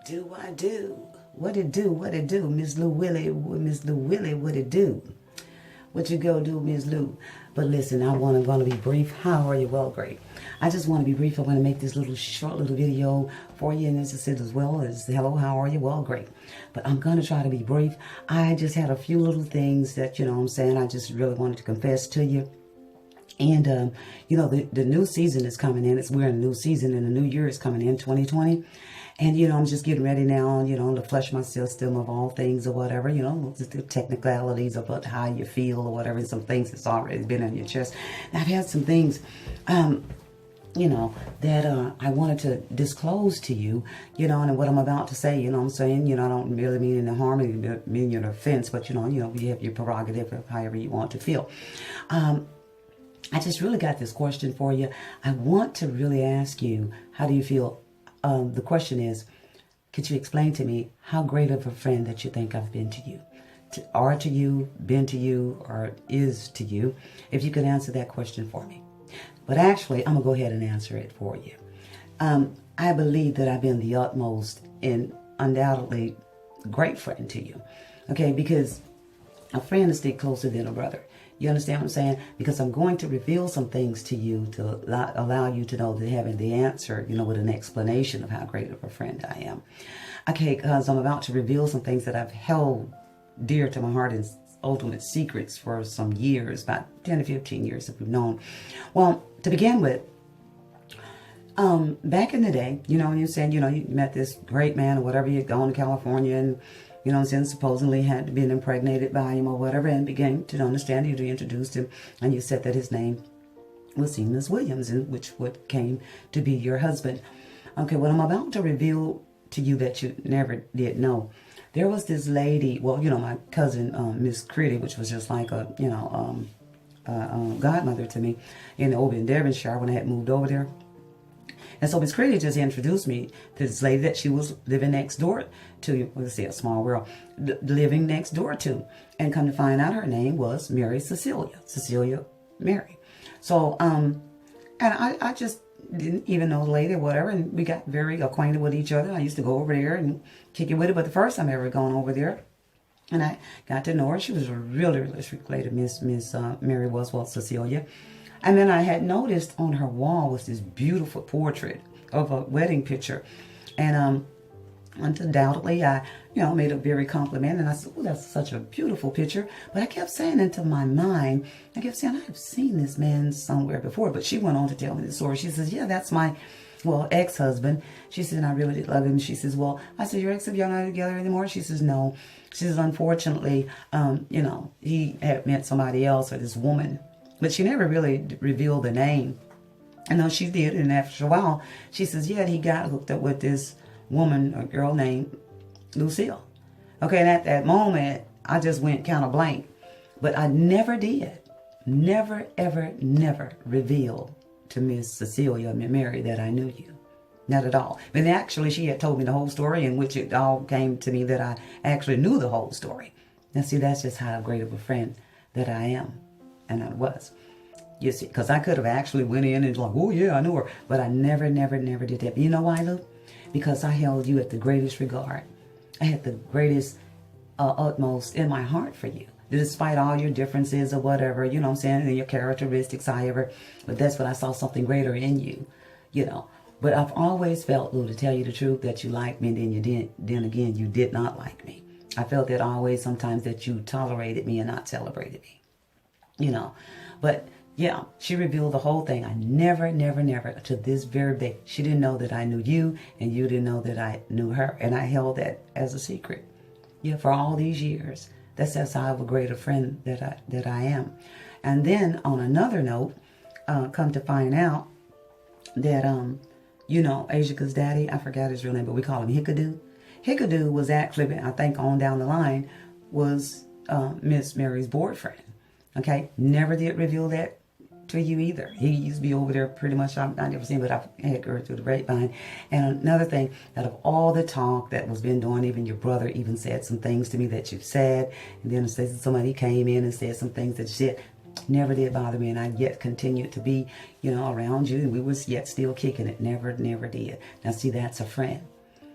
Do I do? What it do? What it do? Miss Lou Willie, what it do? What you go do, Miss Lou? But listen, I'm going to be brief. How are you? Well, great. I just want to be brief. I want to make this short little video for you, and as I said as well as hello, how are you? Well, great. But I'm going to try to be brief. I just had a few little things that, you know what I'm saying, I just really wanted to confess to you. And, you know, the new season is coming in. We're in a new season, and the new year is coming in, 2020. And, you know, I'm just getting ready now, you know, to flush my system of all things or whatever, you know, just the technicalities about how you feel or whatever, and some things that's already been in your chest. And I've had some things, you know, that I wanted to disclose to you, you know, and what I'm about to say, you know what I'm saying? You know, I don't really mean any harm, I mean an offense, but, you know, you have your prerogative of however you want to feel. I just really got this question for you. I want to really ask you, how do you feel? The question is, could you explain to me how great of a friend that you think I've been to you? Are to you, been to you, or is to you? If you could answer that question for me. But actually, I'm going to go ahead and answer it for you. I believe that I've been the utmost and undoubtedly great friend to you. Okay, because a friend is still closer than a brother. You understand what I'm saying? Because I'm going to reveal some things to you to allow you to know that having the answer, you know, with an explanation of how great of a friend I am. Okay, because I'm about to reveal some things that I've held dear to my heart and ultimate secrets for some years, about 10 to 15 years that we've known. Well, to begin with, back in the day, you know, when you're saying, you know, you met this great man or whatever, you'd gone to California and, you know what I'm saying, supposedly had been impregnated by him or whatever, and began to understand you introduced him, and you said that his name was Seamus Williams, and which what came to be your husband. Okay, what I'm about to reveal to you that you never did know. There was this lady, well, you know, my cousin, Miss Critty, which was just like a, you know, godmother to me over in Devonshire when I had moved over there. And so Miss Critty just introduced me to this lady that she was living next door to, let's say a small world, living next door to. And come to find out her name was Mary Cecilia Mary. So, and I just didn't even know the lady or whatever, and we got very acquainted with each other. I used to go over there and kick it with her, but the first time I ever gone over there, and I got to know her, she was a really, really sweet lady, Miss Mary was, well, Cecilia. And then I had noticed on her wall was this beautiful portrait of a wedding picture. And undoubtedly, I, you know, made a very compliment. And I said, oh, that's such a beautiful picture. But I kept saying into my mind, I kept saying, I've seen this man somewhere before. But she went on to tell me the story. She says, yeah, that's my, well, ex-husband. She said, I really did love him. She says, well, I said, your ex, y'all not together anymore? She says, no. She says, unfortunately, you know, he had met somebody else, or this woman. But she never really revealed the name. I know she did, and after a while, she says, yeah, he got hooked up with this woman, a girl named Luszcilli. Okay, and at that moment, I just went kind of blank. But I never did, never, ever, never revealed to Miss Cecilia Mary that I knew you. Not at all. But actually, she had told me the whole story, in which it all came to me that I actually knew the whole story. Now, see, that's just how great of a friend that I am. And I was. You see, because I could have actually went in and like, oh yeah, I knew her. But I never, never, never did that. You know why, Lou? Because I held you at the greatest regard. I had the greatest, utmost in my heart for you. Despite all your differences or whatever, you know what I'm saying, and your characteristics, however. But that's what I saw, something greater in you, you know. But I've always felt, Lou, to tell you the truth, that you liked me, and then you didn't. Then again, you did not like me. I felt that always, sometimes, that you tolerated me and not celebrated me. You know, but yeah, she revealed the whole thing. I never, never, never, to this very day, she didn't know that I knew you, and you didn't know that I knew her. And I held that as a secret. Yeah, for all these years. That's how great a friend that I am. And then on another note, come to find out that, you know, Asica's daddy, I forgot his real name, but we call him Hickadoo. Hickadoo was actually, I think on down the line, was Miss Mary's boyfriend. Okay, never did reveal that to you either. He used to be over there pretty much, I've never seen, but I've had heard through the grapevine. And another thing, out of all the talk that was been done, even your brother even said some things to me that you've said. And then somebody came in and said some things that you said. Never did bother me, and I yet continued to be, you know, around you, and we was yet still kicking it. Never, never did. Now see, that's a friend.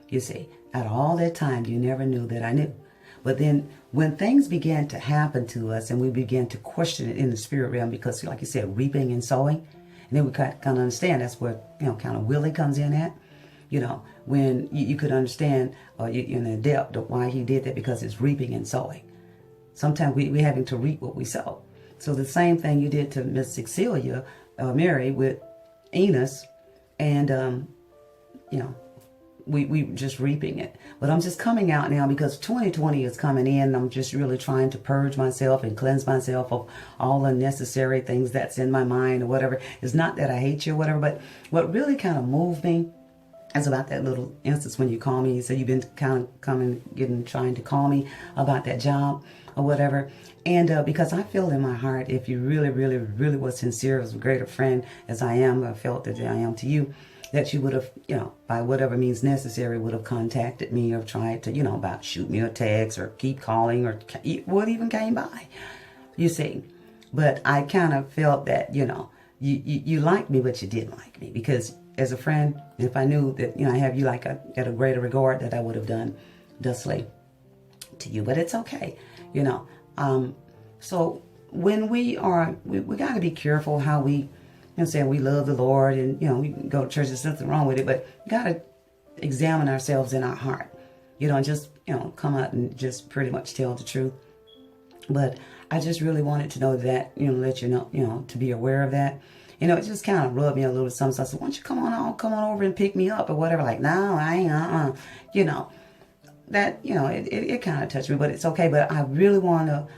You see, out of all that time, you never knew that I knew. But then when things began to happen to us and we began to question it in the spirit realm, because like you said, reaping and sowing, and then we kind of understand that's where, kind of Willie comes in at. When you could understand in the depth of why he did that, because it's reaping and sowing. Sometimes we're having to reap what we sow. So the same thing you did to Miss Cecilia, Mary, with Enos, and, we just reaping it. But I'm just coming out now because 2020 is coming in. And I'm just really trying to purge myself and cleanse myself of all unnecessary things that's in my mind or whatever. It's not that I hate you or whatever, but what really kind of moved me is about that little instance when you call me. You said you've been kind of trying to call me about that job or whatever. And because I feel in my heart, if you really, really, really was sincere, as a greater friend as I am, I felt that I am to you, that you would have, by whatever means necessary, would have contacted me or tried to, about shoot me a text or keep calling or what even came by, you see. But I kind of felt that, you liked me, but you didn't like me, because as a friend, if I knew that, I have you at a greater regard, that I would have done thusly to you. But it's okay, So when we got to be careful how we, saying we love the Lord and, we can go to church, there's nothing wrong with it, but we got to examine ourselves in our heart, and just, come out and just pretty much tell the truth. But I just really wanted to know that, let you know, to be aware of that. It just kind of rubbed me a little something. So I said, why don't you come on over and pick me up or whatever. Like, no, I ain't, that, it kind of touched me, but it's okay. But I really want to,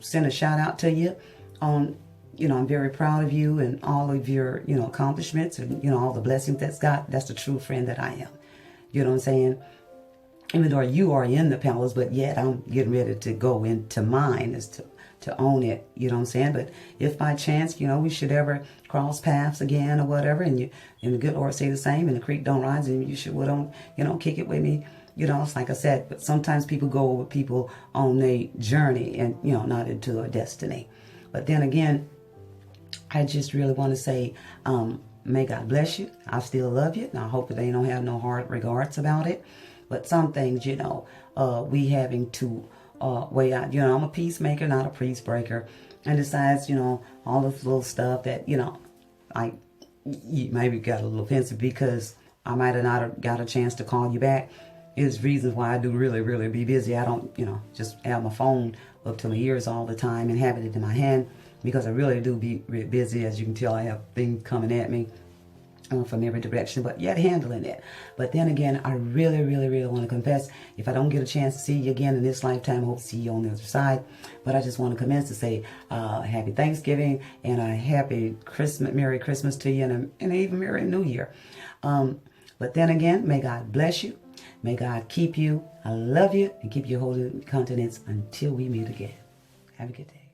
send a shout out to you on, I'm very proud of you and all of your, accomplishments and, all the blessings that's the true friend that I am. You know what I'm saying? Even though you are in the palace, but yet I'm getting ready to go into mine, is to own it. You know what I'm saying? But if by chance, we should ever cross paths again or whatever, and the good Lord say the same, and the creek don't rise, and you should, kick it with me. It's like I said, but sometimes people go with people on their journey and, not into a destiny. But then again, I just really want to say, may God bless you. I still love you. And I hope that they don't have no hard regards about it. But some things, we having to weigh out. I'm a peacemaker, not a peace breaker. And besides, all this little stuff that, you maybe got a little offensive because I might have not got a chance to call you back. Is reasons why I do really, really be busy. I don't, just have my phone up to my ears all the time and having it in my hand, because I really do be really busy. As you can tell, I have things coming at me from every direction, but yet handling it. But then again, I really, really, really want to confess, if I don't get a chance to see you again in this lifetime, I hope to see you on the other side. But I just want to commence to say happy Thanksgiving and a happy Christmas, Merry Christmas to you, and even Merry New Year. But then again, may God bless you. May God keep you. I love you and keep you holding continents until we meet again. Have a good day.